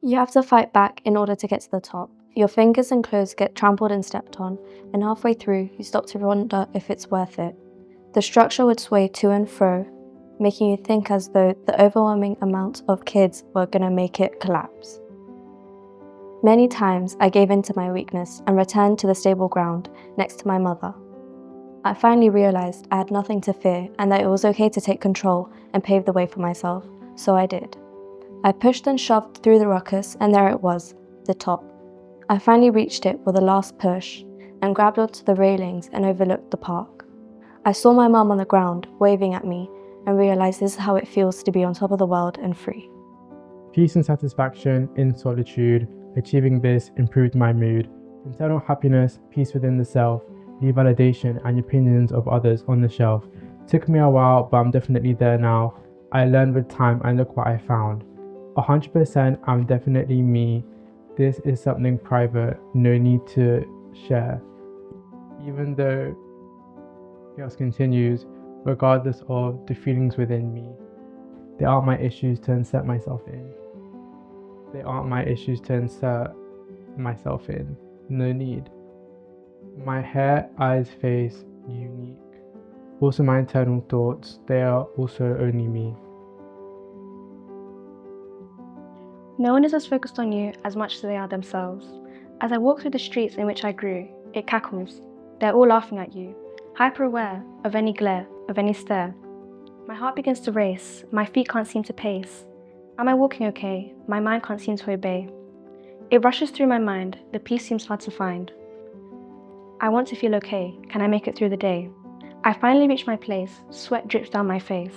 You have to fight back in order to get to the top. Your fingers and clothes get trampled and stepped on, and halfway through, you stop to wonder if it's worth it. The structure would sway to and fro, making you think as though the overwhelming amount of kids were gonna make it collapse. Many times, I gave in to my weakness and returned to the stable ground next to my mother. I finally realized I had nothing to fear and that it was okay to take control and pave the way for myself, so I did. I pushed and shoved through the ruckus, and there it was, the top. I finally reached it with a last push and grabbed onto the railings and overlooked the park. I saw my mum on the ground, waving at me, and realized this is how it feels to be on top of the world and free. Peace and satisfaction in solitude. Achieving this improved my mood. Internal happiness, peace within the self, the validation and opinions of others on the shelf. Took me a while, but I'm definitely there now. I learned with time and look what I found. 100% I'm definitely me. This is something private, no need to share. Even though chaos continues, regardless of the feelings within me, they aren't my issues to insert myself in. They aren't my issues to insert myself in. No need. My hair, eyes, face, unique. Also my internal thoughts, they are also only me. No one is as focused on you as much as they are themselves. As I walk through the streets in which I grew, it cackles. They're all laughing at you, hyper aware of any glare, of any stare. My heart begins to race, my feet can't seem to pace. Am I walking okay? My mind can't seem to obey. It rushes through my mind, the peace seems hard to find. I want to feel okay, can I make it through the day? I finally reach my place, sweat drips down my face.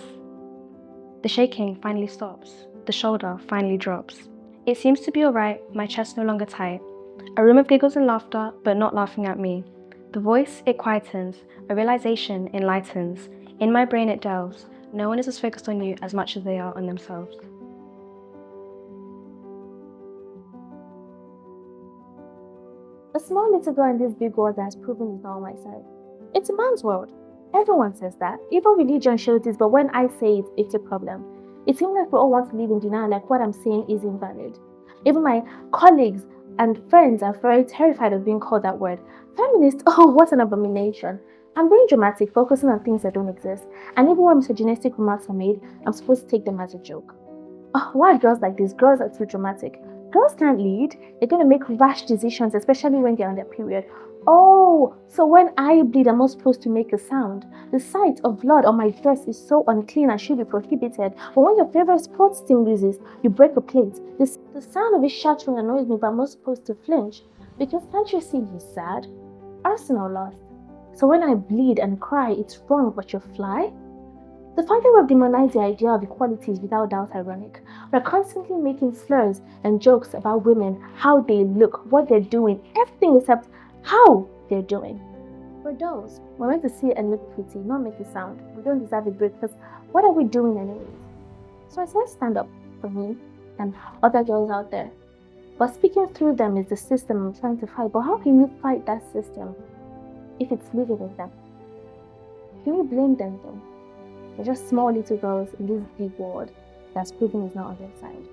The shaking finally stops, the shoulder finally drops. It seems to be alright, my chest no longer tight. A room of giggles and laughter, but not laughing at me. The voice, it quietens, a realization enlightens. In my brain it delves, no one is as focused on you as much as they are on themselves. A small little girl in this big world that has proven it's not on my side. It's a man's world. Everyone says that. Even religion shows this, but when I say it, it's a problem. It seems like we all want to live in denial, like what I'm saying is invalid. Even my colleagues and friends are very terrified of being called that word. Feminist, oh, what an abomination. I'm being dramatic, focusing on things that don't exist. And even when misogynistic remarks are made, I'm supposed to take them as a joke. Oh, why are girls like this? Girls are too dramatic. Girls can't lead. They're going to make rash decisions, especially when they're on their period. Oh, so when I bleed, I'm not supposed to make a sound. The sight of blood on my dress is so unclean and should be prohibited. But when your favorite sports team loses, you break a plate. The sound of it shattering annoys me, but I'm not supposed to flinch. Because can't you see he's sad? Arsenal lost. So when I bleed and cry, it's wrong, but you fly? The fact that we've demonized the idea of equality is without doubt ironic. We're constantly making slurs and jokes about women, how they look, what they're doing, everything except how they're doing. We're dolls. We're meant to see and look pretty, not make a sound. We don't deserve a break because what are we doing anyways? So I said stand up for me and other girls out there. But speaking through them is the system I'm trying to fight. But how can you fight that system if it's living with them? Can you blame them though? They're just small little girls in this big world that's proving it's not on their side.